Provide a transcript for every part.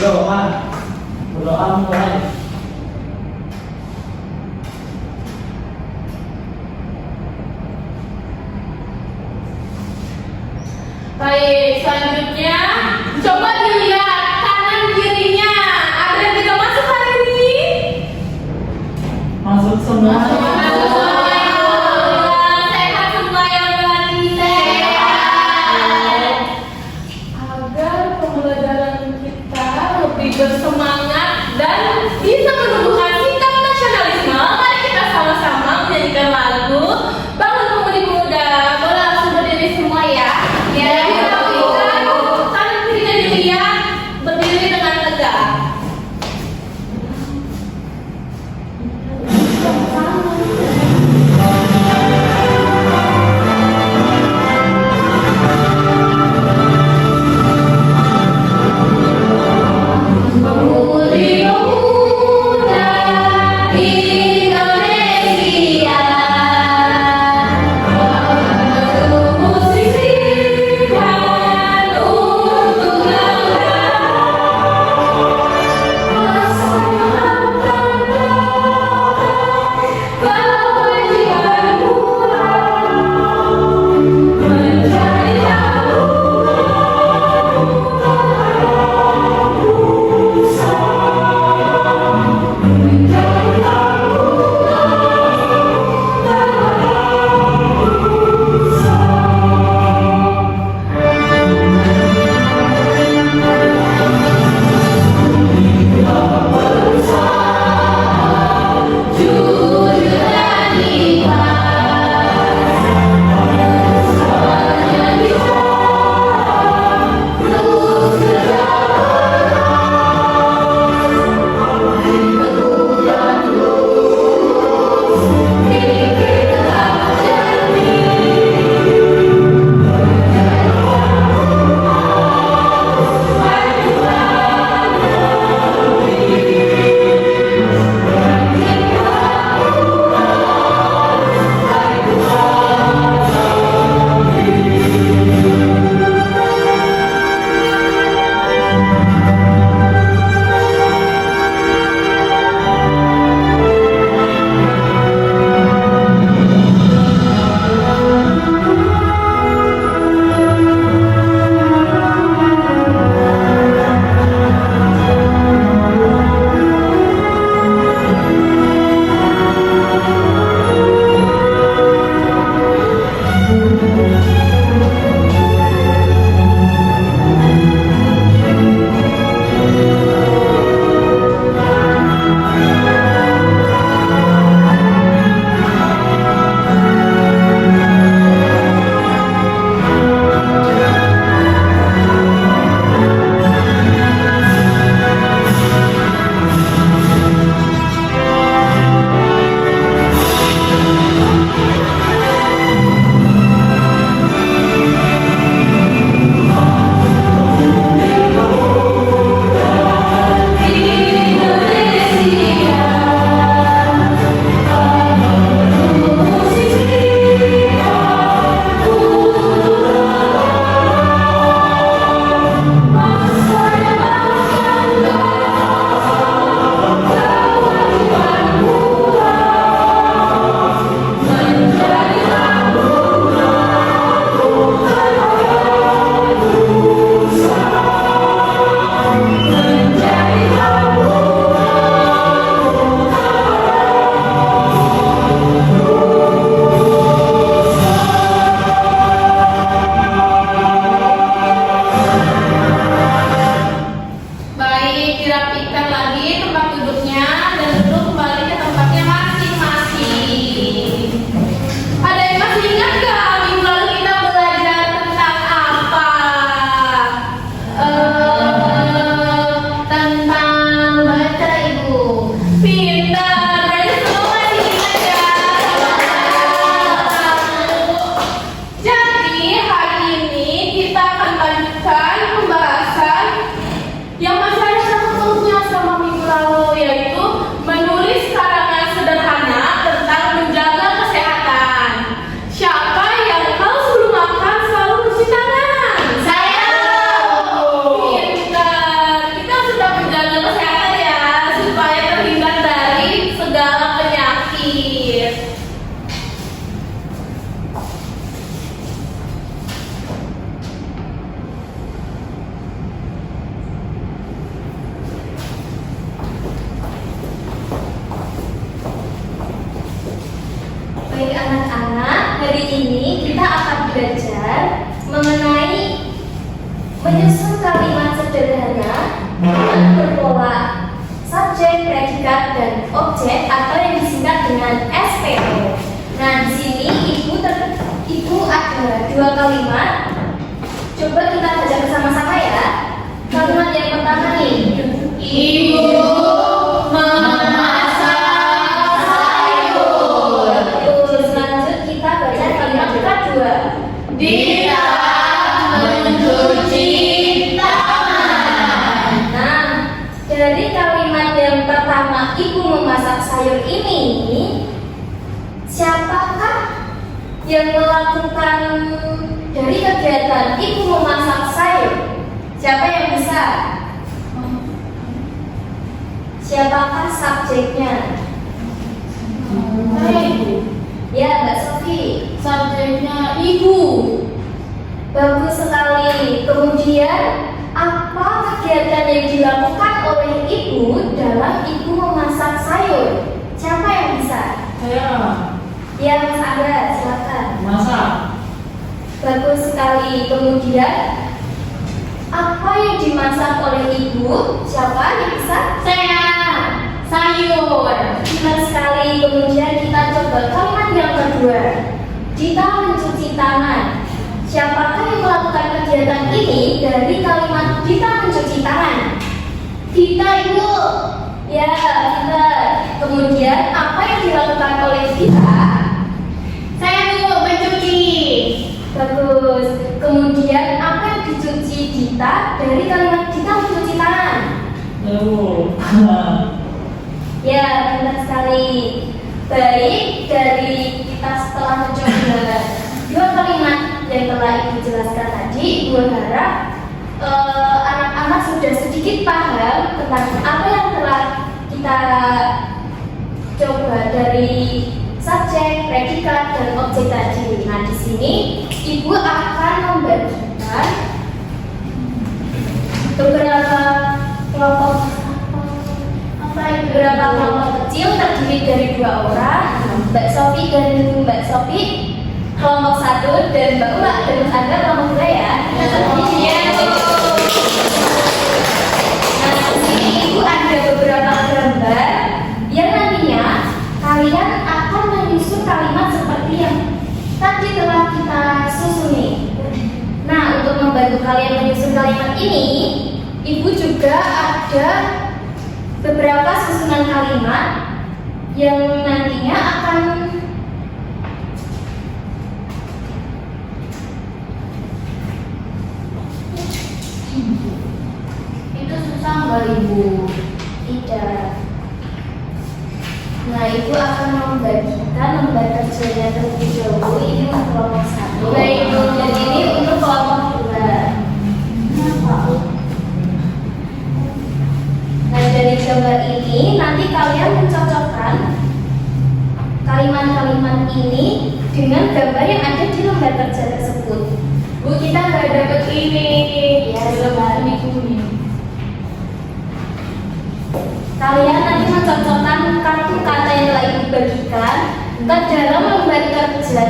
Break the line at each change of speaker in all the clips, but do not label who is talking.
berdoa. Berdoa mulai.
Baik, selanjutnya coba dilihat kanan kirinya. Ada yang tidak masuk hari ini?
Masuk semua.
Masuk semua. Sehat semua yang berarti sehat. Agar pembelajaran kita lebih bersemangat dan bisa menumbuhkan sikap nasionalisme, mari kita sama-sama menyanyikan lagu Bangun Pemudi Muda. Boleh langsung berdiri semua ya. Ya, kita kanan kirinya dilihat, berdiri dengan tegak. Pemudi pemuda Indonesia, musisikan untuk kewajiban mencari jujur dan ikhlas, semuanya bisa terus berjalan lurus, kini kita jernih. Baik anak-anak, hari ini kita akan belajar mengenai menyusun kalimat sederhana dengan berpola subjek, predikat, dan objek atau yang disingkat dengan SPO. Nah, di sini ibu ada dua kalimat. Coba kita baca bersama-sama ya. Kalimat yang pertama nih, Ibu memasak sayur. Terus lanjut kita baca kalimat kedua, Dia mencuci tangan. Nah, dari kalimat yang pertama, Ibu memasak sayur ini, siapakah yang melakukan dari kegiatan Ibu memasak sayur? Siapa yang bisa? Siapakah subjeknya?
Ibu.
Ya, Mbak Sofi.
Subjeknya ibu.
Bagus sekali. Kemudian, apa kegiatan yang dilakukan oleh ibu dalam ibu memasak sayur? Siapa yang bisa?
Saya
Ya, Mas Angga, silakan.
masak.
Bagus sekali. Kemudian, apa yang dimasak oleh ibu? Siapa yang bisa?
Saya sayur.
Benar sekali. Kemudian kita coba kalimat yang kedua. Dita mencuci tangan. Siapakah yang melakukan kegiatan ini dari kalimat Dita mencuci tangan? Dita, Ibu. Ya, Dita. Kemudian apa yang dilakukan oleh Dita?
Saya Bu mencuci.
Bagus. Kemudian apa yang dicuci Dita dari kalimat Dita mencuci tangan?
Ibu.
Ya, benar sekali. Baik, dari kita setelah mencoba dua kalimat yang telah Ibu jelaskan tadi, Ibu harap anak-anak sudah sedikit paham tentang apa yang telah kita coba dari subjek, predikat, dan objek tadi. Nah, di sini Ibu akan membagikan beberapa kelompok kecil terdiri dari dua orang, Mbak Sofi dan Mbak Sofi kelompok 1 dan Mbak Ula dan Mas Angga kelompok 2 ya. Kita terdiri ya. Nah, di sini Ibu ada beberapa gambar yang nantinya kalian akan menyusun kalimat seperti yang tadi telah kita susuni. Nah, untuk membantu kalian menyusun kalimat ini, Ibu juga ada beberapa susunan kalimat yang nantinya akan
Itu susah nggak Ibu?
tidak. Nah, Ibu akan membagikan lembar kerjanya terlebih dahulu. Ini untuk kelompok 1.
Baik, Bu.
Dan ini untuk kelompok 2. Nah, dari gambar ini nanti kalian mencocokkan kalimat-kalimat ini dengan gambar yang ada di lembar kerja tersebut.
Bu, kita nggak dapet ini.
Ya,
Lembar Ibu nih.
Kalian nanti mencocokkan kartu kata yang telah Ibu bagikan ke dalam lembar kerja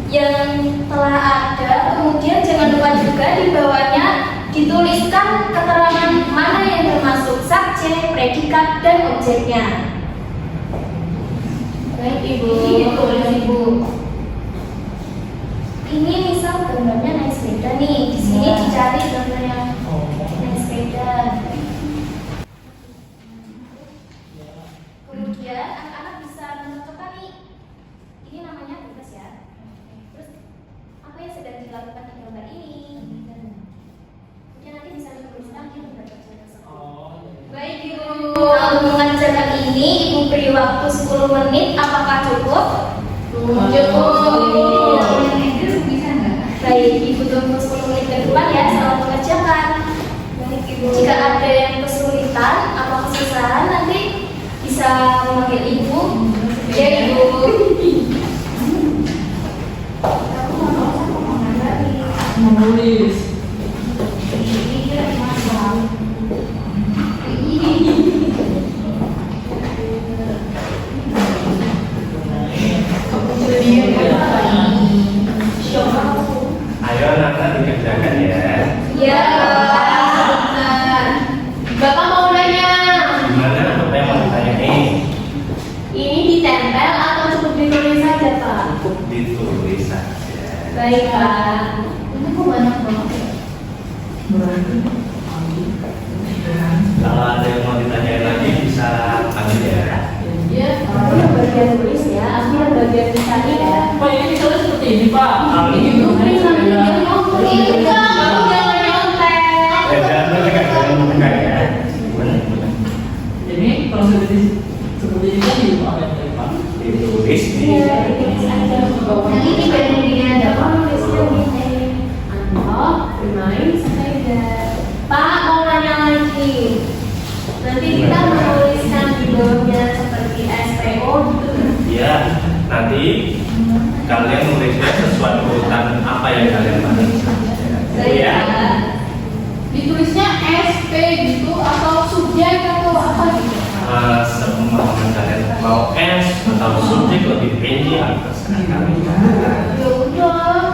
yang telah ada. Kemudian jangan lupa juga di bawahnya dituliskan keterangan mana yang termasuk subjek, predikat, dan objeknya.
Baik Ibu.
Ini ditulis Ibu. Ini misal gambarnya naik sepeda nih. Di sini dicari gambar yang naik sepeda. Kemudian anak-anak bisa menentukan nih. Ini namanya tugas ya. Terus apa yang sedang dilakukan di gambar ini? Kemudian nanti bisa dituliskan di lembar kerja tersebut.
Baik Ibu.
Untuk mengerjakan ini, Ibu beri waktu 10 menit. Apakah cukup?
Cukup.
Baik, Ibu tunggu 10 menit ke depan ya setelah mengerjakan.
Baik Ibu.
Jika ada yang kesulitan atau kesusahan nanti bisa memanggil Ibu. Ya Ibu.
Menulis.
ditempel atau cukup ditulis saja, Pak?
Cukup ditulis saja.
Baik, Pak. Ini kok banyak banget ya?
Kalau ada yang mau ditanyain lagi bisa panggil ya.
Iya, aku yang bagian tulis ya, aku yang bagian cari ya.
Pak, ini tulis seperti ini, Pak.
Ini
Itu tulisan yang ngomong ini, kamu jangan nyontek.
jangan tekan ya. Gimana?
Ini kalau seperti ini kan dipakai Pak.
Ditulis nih.
Iya, ditulis aja. Yang ini bagian ada apa nulisnya gini. Unlock, remind, saja. Pak, mau nanya lagi. Nanti kita menuliskan di bawahnya seperti SPO gitu.
Iya, nanti kalian nulisnya sesuai urutan apa yang kalian pahami. Ya.
Ditulisnya SP gitu atau subjek atau apa gitu?
Semua kalian mau S atau subjek lebih pendek atau terserah kalian.
Ya udah.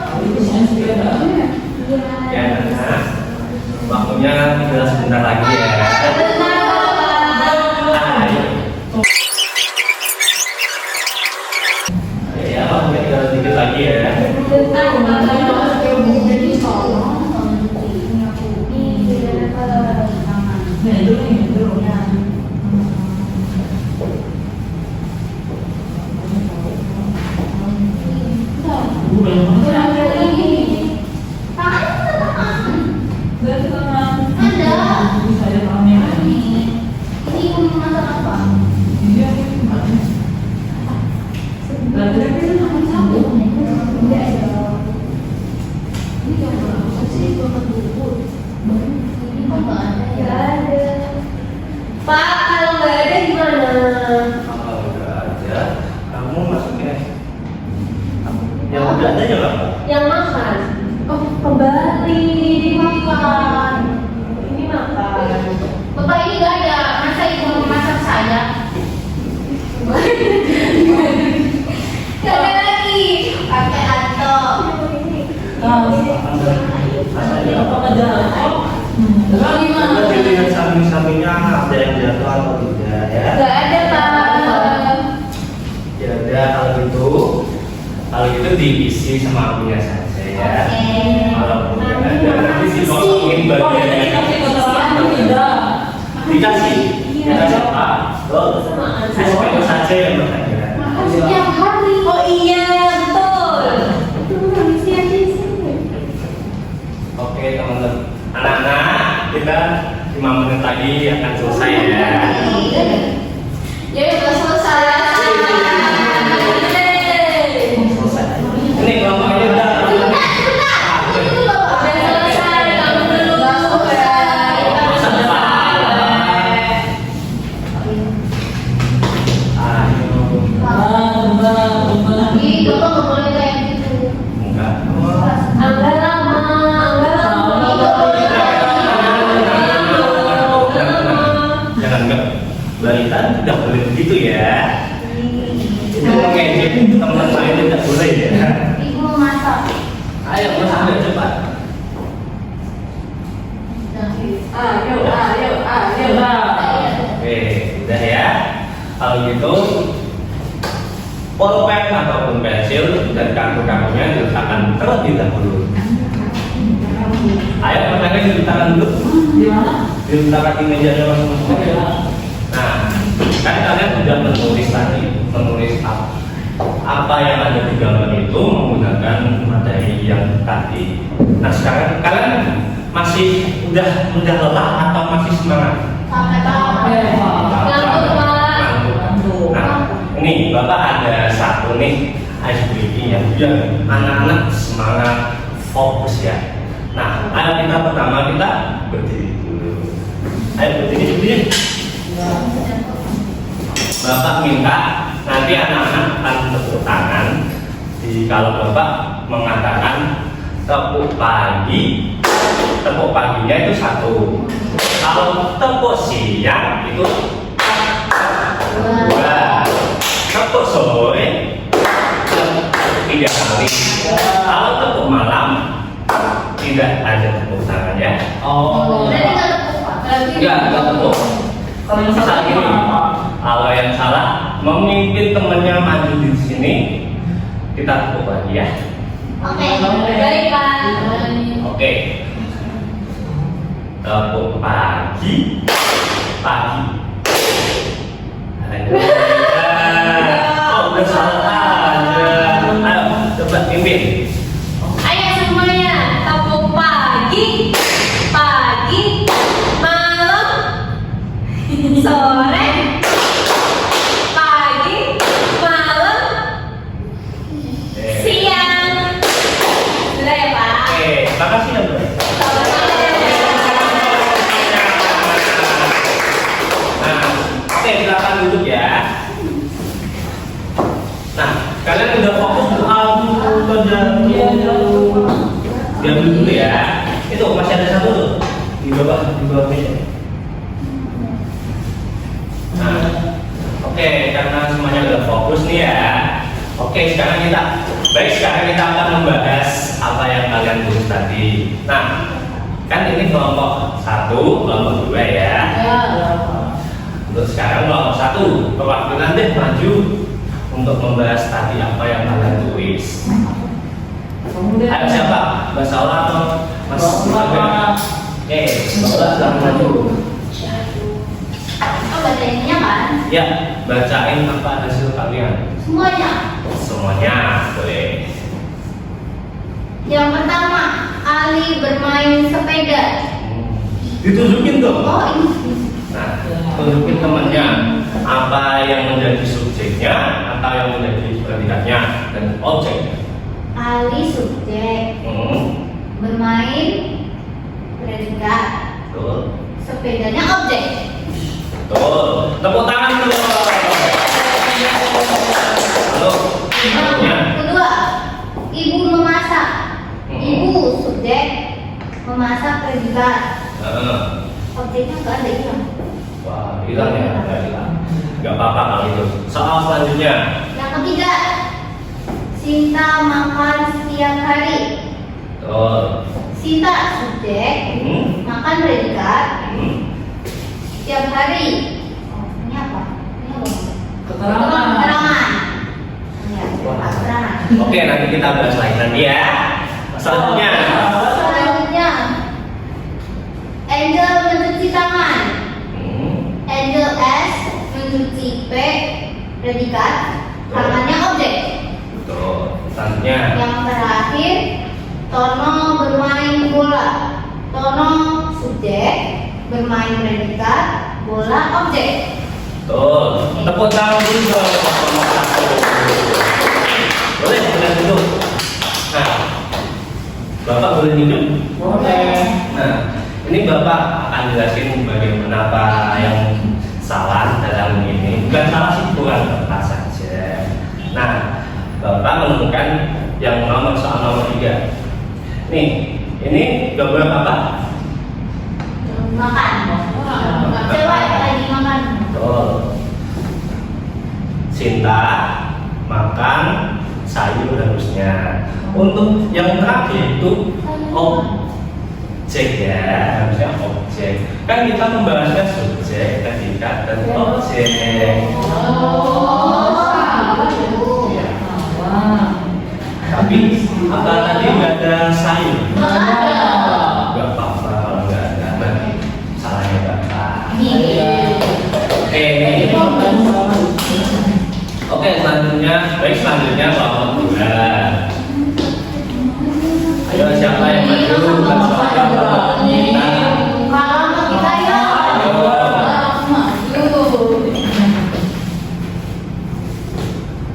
Ya, nah, waktunya tinggal sebentar lagi ya. Ayo. Ya, waktunya tinggal sedikit lagi ya.
Pak, kalau nggak ada gimana?
Kalau udah ada, kamu masuknya. Yang udah ada ya nggak?
Yang makan? Oh, kembali dimakan. Ini makan. Bapak ini nggak ada. Masa ibu mau masak saya? Gak ada lagi. Pakai Anto.
Coba dilihat samping-sampingnya ada yang jatuh atau tidak ya.
Gak ada, Pak.
Ya udah kalau gitu diisi sama akunya saja ya. Kalau punya ada nanti si kosongin bagiannya. Dikasih apa? Oh, sesuai saja yang bertanya.
Makan setiap hari.
Oh iya, betul.
Itu kondisi aja di sini.
Oke teman-teman, anak-anak kita 5 menit lagi akan selesai ya.
Ya udah selesai.
Selesai. Ini kelompoknya udah.
Udah selesai. Kamu dulu. Ih, Bapak nggak boleh kayak gitu.
Enggak.
Angga lama, angga lama.
Jangan enggak. Balita tidak boleh begitu ya. Itu mengejek teman lain tidak boleh ya.
Ibu mau masak.
Ayo masak cepat. Oke, udah ya. Kalau gitu, pulpen ataupun pensil dan kartu-kartunya diletakkan terlebih dahulu. Ayo mereka diletakkan dulu. Diletakkan di mejanya masing-masing. Nah, kan kalian sudah menulis tadi, menulis apa yang ada di gambar itu menggunakan materi yang tadi. Nah, sekarang kalian masih udah lelah atau masih semangat?
Ngantuk, Pak.
Ngantuk. Nah, ini Bapak ada satu nih ice breaking yang biar anak-anak semangat fokus ya. Nah, ayo kita pertama kita berdiri dulu. Ayo berdiri dulu ya. Bapak minta nanti anak-anak akan tepuk tangan. Kalau Bapak mengatakan tepuk pagi, tepuk paginya itu 1. Kalau tepuk siang itu 2. Tepuk sore 3 kali. Kalau tepuk malam tidak ada tepuk tangan ya.
Oh.
Berarti nggak tepuk, Pak.
Enggak tepuk.
Kalau yang salah
Saat ini,
gimana, Pak?
kalau yang salah memimpin temannya maju di sini. Kita tepuk lagi ya.
Oke, baik Pak.
Oke. Tepuk pagi. Pagi. Ayo. Oh, udah salah aja. Ayo, coba pimpin.
Ayo semuanya, tepuk pagi, pagi, malam, sore, pagi, malam, siang. Sudah ya Pak?
Oke, makasih ya Bro. Nah, oke silakan duduk ya. Nah, kalian udah fokus diambil dulu ya. Itu masih ada satu tuh di bawah meja. Nah, oke, karena semuanya udah fokus nih ya. Oke, sekarang kita akan membahas apa yang kalian tulis tadi. Nah, kan ini kelompok 1, kelompok 2 ya. Untuk sekarang kelompok 1, perwakilan deh maju untuk membahas tadi apa yang kalian tulis. Ayo siapa? Mbak Saula atau Mas Aga? Oke, Mbak Saula silahkan maju.
Oh, bacainnya kan?
Ya, bacain apa hasil kalian. Semuanya, boleh.
Yang pertama, Ali bermain sepeda.
Ditunjukin dong.
Oh, ini.
Nah, tunjukin temannya apa yang menjadi subjeknya, apa yang menjadi predikatnya dan objeknya.
Ali subjek, bermain predikat,
Betul.
sepedanya objek.
Betul. Tepuk tangan dulu. Halo.
Kedua, ibu memasak. Ibu subjek, memasak predikat. Objeknya nggak ada hilang.
Wah, hilang ya? Nggak hilang. Nggak apa-apa kalau itu. Soal selanjutnya.
Yang ketiga, Sinta makan setiap hari.
Betul.
Sinta subjek, makan predikat. Setiap hari. Oh, ini apa? Ini apa? Keterangan. Ya, keterangan.
Oke, nanti kita bahas lagi nanti ya. Selanjutnya.
Angel mencuci tangan. Angel S mencuci P predikat, tangannya objek.
Betul. Selanjutnya.
Yang terakhir, Tono bermain bola. Tono subjek, bermain predikat, bola objek.
Betul. Tepuk tangan dulu dong. Boleh duduk. Nah, Bapak boleh duduk?
Boleh.
Nah, ini Bapak akan jelasin bagaimana apa yang salah dalam ini. Bukan salah sih, bukan apa saja. Nah, Bapak menemukan yang soal nomor 3. Nih, ini gambar apa?
Makan. Cewek lagi makan.
Betul. Sinta makan sayur harusnya. Untuk yang terakhir itu objek ya, harusnya objek. Kan kita membahasnya subjek, predikat dan objek. Ya. Tapi apa tadi nggak ada sayur? Nggak apa-apa kalau nggak ada. Nanti salahnya Bapak. Oke, selanjutnya kelompok 2. Ayo siapa yang maju?
Kalau kita ya.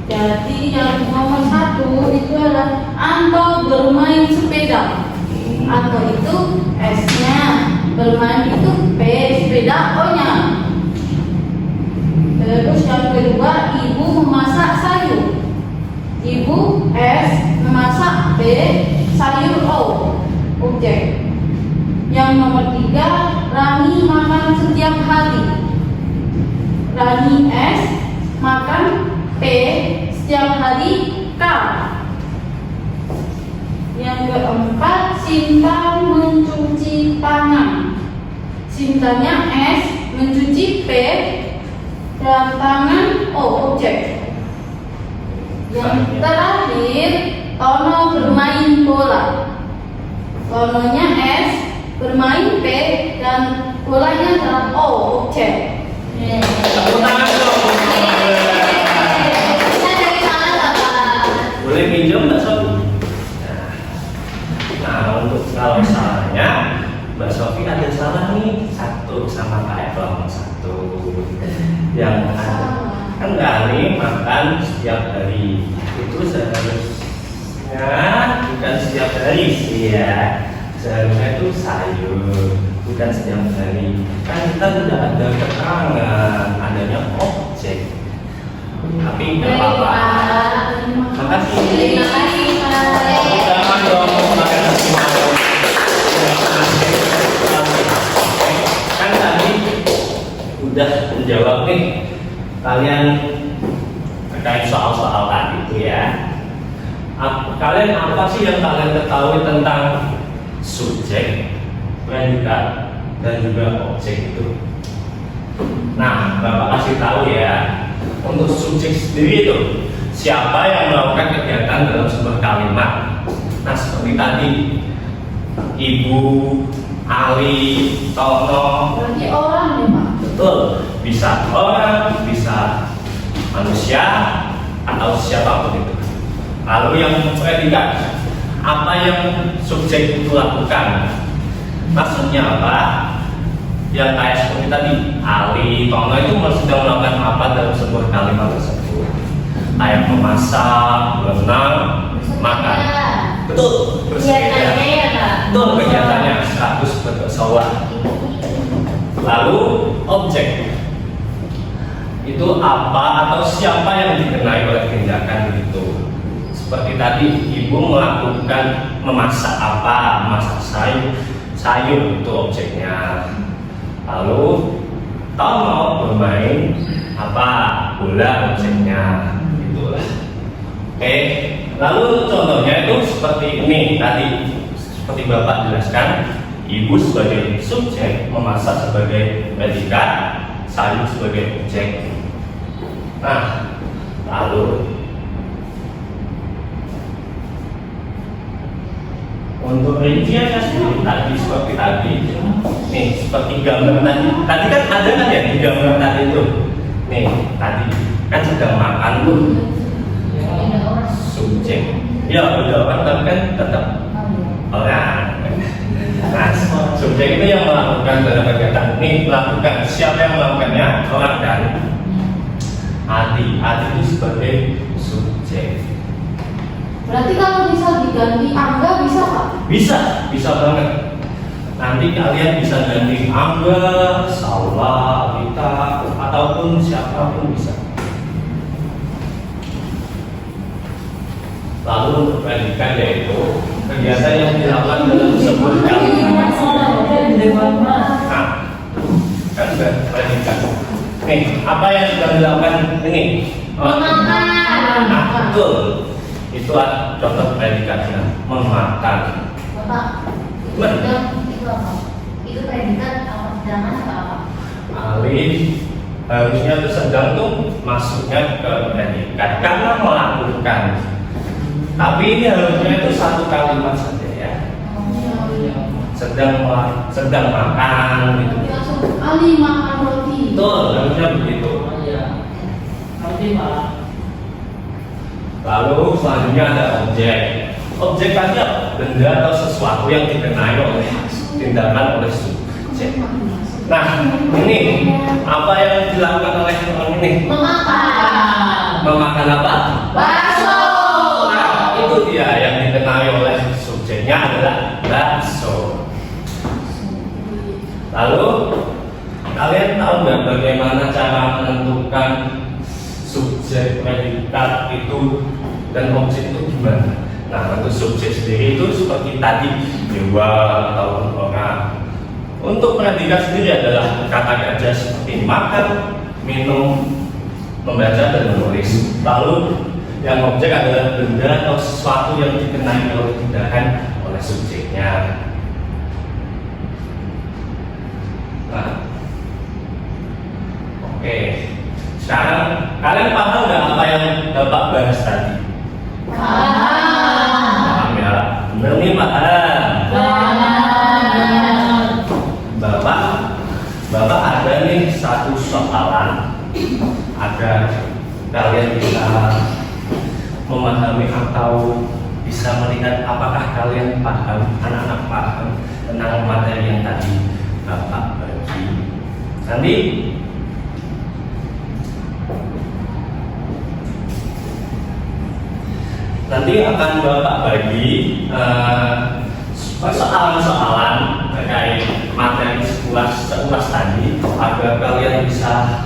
Jadi yang nomor 1 itu adalah Anto bermain sepeda. Anto itu S-nya, bermain itu P, sepeda O-nya. Terus yang kedua, ibu memasak sayur. Ibu S memasak B, sayur O, objek. Yang nomor 3, Rani makan setiap hari. Rani S makan P, setiap hari K. Yang keempat, Sinta mencuci tangan. Cintanya S mencuci P, kedatangan objek. Yang terakhir, Tono bermain bola. Tononya S, bermain P, dan bolanya adalah O, objek.
Tepuk tangan dong.
Kita dari mana, Bapak?
Boleh minjem Mbak Sofi? Nah, untuk kalau salahnya, Mbak Sofi ada salah nih, 1 sama Kak Eva 1. Yang kan kali makan setiap hari itu seharusnya bukan setiap hari sih ya, seharusnya itu sayur, bukan setiap hari. Kan kita sudah ada keterangan adanya objek, tapi nggak apa-apa. Makasih.
Terima kasih, Pak.
Jangan dong makan semua. Kan tadi udah menjawab nih kalian terkait soal-soal tadi itu ya. Kalian apa sih yang kalian ketahui tentang subjek, predikat, dan juga objek itu? Nah, Bapak kasih tahu ya. Untuk subjek sendiri itu siapa yang melakukan kegiatan dalam sebuah kalimat. Nah, seperti tadi Ibu, Ali, Tono.
Berarti orang nih, Pak.
Betul, bisa orang, bisa manusia, atau siapapun itu. Lalu yang predikat, apa yang subjek itu lakukan? Maksudnya apa? Yang kayak seperti tadi, Ali, Tono itu sedang melakukan apa dalam sebuah kalimat tersebut? Kayak memasak, berenang, makan. Betul, bersepeda. Betul, kegiatannya 100 bersawah. Lalu objek itu apa atau siapa yang dikenai oleh tindakan itu? Seperti tadi ibu melakukan memasak apa, memasak sayur itu objeknya. Lalu Tono bermain apa, bola objeknya, itulah. Oke, lalu contohnya itu seperti ini tadi, seperti Bapak jelaskan, ibu sebagai subjek, memasak sebagai predikat, sayur sebagai objek. Nah, lalu untuk rinciannya sendiri tadi seperti tadi, nih seperti gambar tadi kan ada kan ya di gambar tadi itu, nih tadi kan sedang makan tuh subjek, ya udah orang tapi kan tetap orang. Nah, subjek itu yang melakukan dalam kegiatan ini, melakukan siapa yang melakukannya? Orang kan. Adi itu sebagai subjek.
Berarti kalau bisa diganti Angga bisa, Pak?
Bisa banget. Nanti kalian bisa ganti Angga, Saula, Vita, ataupun siapapun bisa. Lalu untuk predikat yaitu kegiatan yang dilakukan dalam sebuah kalimat. Nah, kan sudah predikat. Nih, apa yang sudah dilakukan ini?
Memakan.
Nah, betul. Itu contoh predikatnya, memakan.
Bapak, itu apa? Itu predikat apa? Sedangkan apa?
Alif harusnya itu sedang tuh masuknya ke predikat karena melakukan. Tapi ini harusnya itu satu kalimat saja ya. Sedang makan gitu.
Langsung Ali makan roti.
Betul, harusnya begitu. Lalu selanjutnya ada objek. Objek saja benda atau sesuatu yang dikenai oleh tindakan oleh subjek. Nah, ini apa yang dilakukan oleh orang ini?
Memakan.
Memakan apa?
Bakso.
Nah, itu dia yang dikenai oleh subjeknya adalah bakso. Lalu kalian tahu nggak bagaimana cara menentukan subjek, predikat itu dan objek itu gimana? Nah, untuk subjek sendiri itu seperti tadi dewa atau orang. Untuk predikat sendiri adalah kata kerja seperti makan, minum, membaca dan menulis. Lalu yang objek adalah benda atau sesuatu yang dikenai oleh tindakan oleh subjeknya. Nah, oke. Sekarang kalian paham nggak apa yang Bapak bahas tadi? Paham ya? Bener nih paham. Bapak ada nih satu soalan agar kalian bisa memahami atau bisa melihat apakah kalian paham, anak-anak paham tentang materi yang tadi Bapak bagi. Nanti akan Bapak bagi soalan-soalan terkait materi seulas tadi agar kalian bisa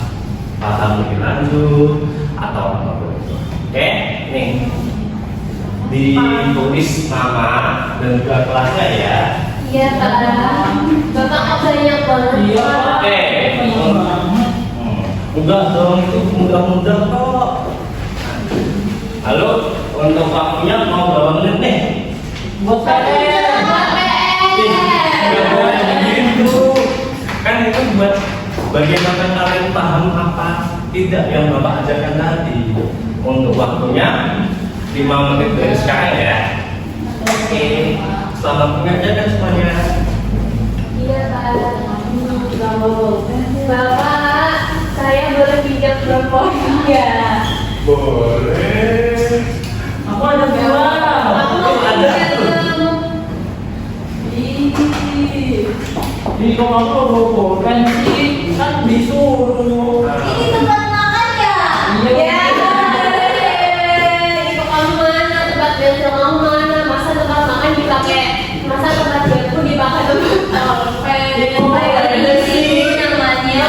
paham lebih lanjut atau apapun itu. Oke, nih ditulis nama dan juga kelasnya ya.
Iya, Pak. Bapak kok banyak banget.
Iya. Oke. Enggak dong, itu mudah-mudah kok. Halo, untuk waktunya mau berapa menit nih?
Buat PR.
Nggak boleh begitu. Kan itu buat bagaimana kalian paham apa tidak yang Bapak ajarkan tadi. Untuk waktunya 5 menit dari sekarang ya. Oke. Selamat mengajarkan semuanya.
Iya, Pak. Bapak, saya boleh pinjam proposalnya ya?
Boleh.
Aku ada dua.
Aku
ada.
Di kok aku kan sih kan disuruh.
Ini tempat makan ya?
Ya, di kamu mana? Tempat biasa kamu mana? Masa tempat makan dipakai? Masa tempat biasa dipakai tempat topeng?
Ini sih namanya.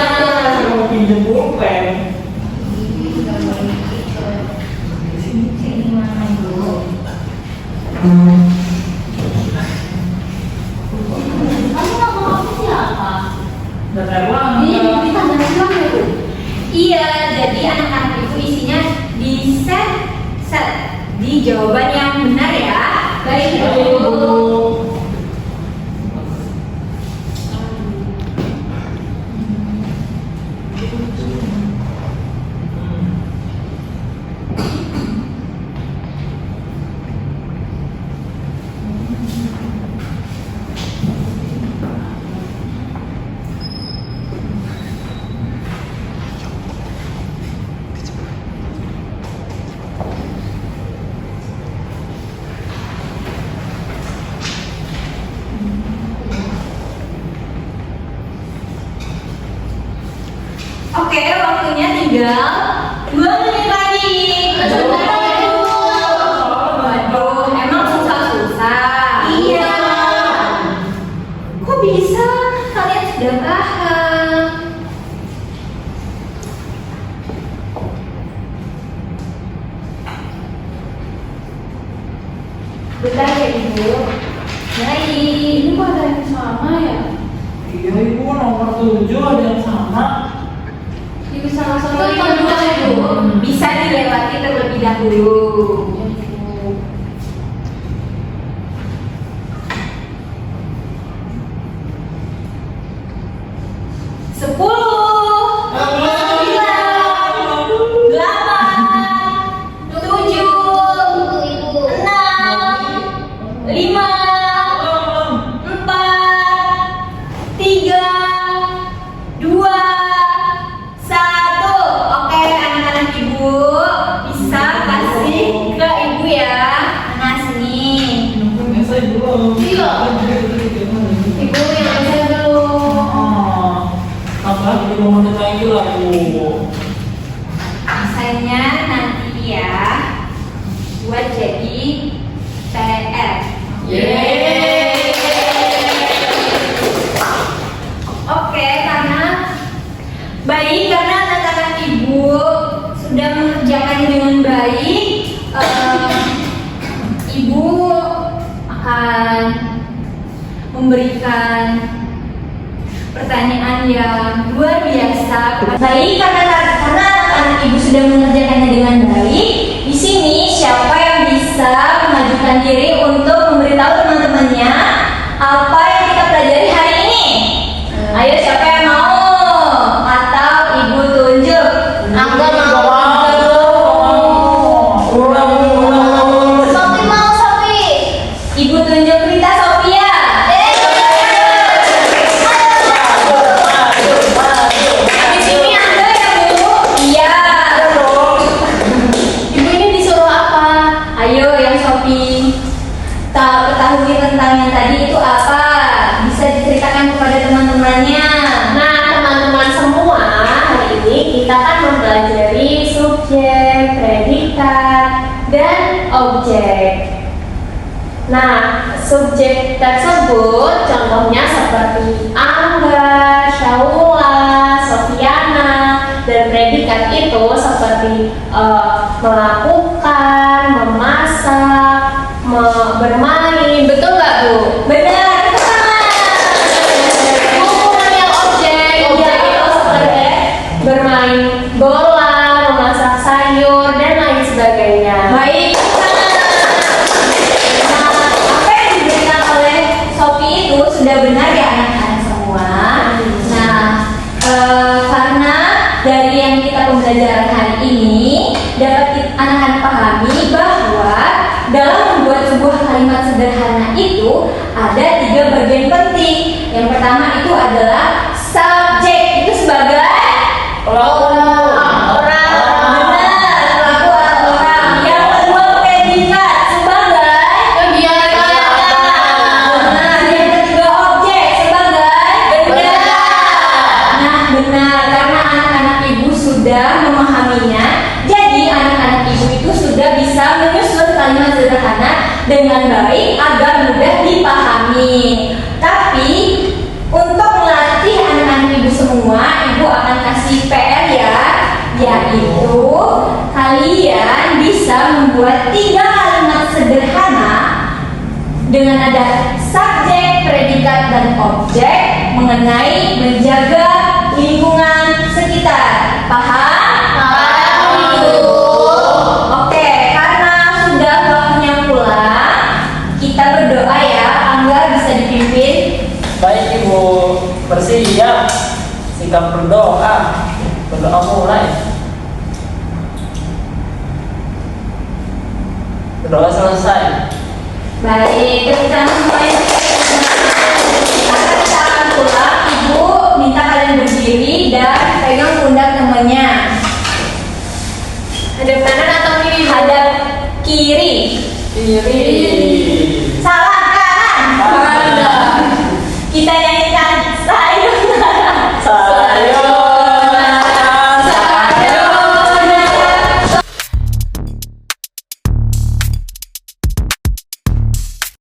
Mau pinjam pulpen.
Ini nggak boleh gitu. Ini mana dulu? Kamu nggak mau aku siapa?
Dan emang
Ini tanda silang ya tuh? Iya, jadi anak-anak itu isinya di set di jawaban yang benar ya. Baik Bu. Oke, waktunya tinggal 2 menit lagi. Waduh, emang susah-susah. Iya. Kok bisa? Kalian sudah paham. Bentar ya Ibu. Baik.
ini kok ada yang sama ya? Iya ibu nomor 7 ada yang sama.
Ibu salah satu
Itu yang dua Ibu. Bisa dilewati terlebih dahulu. Sepuluh, sembilan, 8, 7, 6, 5, 4, 3, 2, 1. Oke, anak-anak Ibu bisa kasih ke Ibu ya. Nah, sini.
Saya belum.
Iya. Ibu yang saya belum.
Tambah 5 menit lagi lah Bu.
Desainnya nanti ya buat jadi PR.
Yeay.
Oke, karena anak-anak Ibu sudah mengerjakannya dengan baik, Ibu akan memberikan pertanyaan yang luar biasa. Baik, karena anak-anak Ibu sudah mengerjakannya dengan baik, di sini siapa yang bisa mengajukan diri untuk memberitahu teman-temannya apa yang kita pelajari hari ini? Ayo, siapa yang mau? Atau Ibu tunjuk?
Angga
Sopi mau Sopi. Ibu tunjuk Rita Sophia. Di sini ada ya Bu? Iya.
Ibu ini disuruh apa?
Ayo yang Sophie. Ketahui tentang yang tadi itu apa? Bisa diceritakan kepada teman-temannya.
Nah, teman-teman semua, hari ini kita kan mempelajari subjek, predikat, dan objek. Nah, subjek tersebut contohnya seperti Angga, Syaula, Sofiana, dan predikat itu seperti melakukan, memasak, bermain. Betul nggak Bu?
Benar, sama.
Hubungan yang objek itu seperti bermain bola, memasak sayur, dan lain sebagainya.
Baik. Nah, apa yang diberikan oleh Sophie itu sudah benar ya anak-anak semua. Nah, karena dari yang kita pembelajaran hari ini dapat anak-anak pahami bahwa dalam membuat sebuah kalimat sederhana itu ada 3 bagian penting. Yang pertama itu adalah subjek, itu sebagai orang. Benar, pelaku atau orang. Yang kedua predikat sebagai
Kegiatan.
benar. Yang ketiga objek sebagai benda. Nah, benar, karena anak-anak ibu sudah memahaminya, jadi anak-anak ibu itu sudah bisa menyusun kalimat sederhana dengan baik agar mudah dipahami. Tapi untuk melatih anak-anak ibu semua, ibu akan kasih PR ya, yaitu kalian bisa membuat 3 kalimat sederhana dengan ada subjek, predikat, dan objek mengenai menjaga lingkungan sekitar. Paham? Oke, karena sudah waktunya pulang, kita berdoa ya, Angga bisa dipimpin.
Baik Ibu, bersiap, sikap berdoa. Berdoa mulai. Berdoa selesai.
Baik, ketika semuanya kita akan pulang, Ibu minta kalian berdiri dan pegang pundak temannya.
Hadap kanan atau kiri?
Hadap kiri.
Kiri.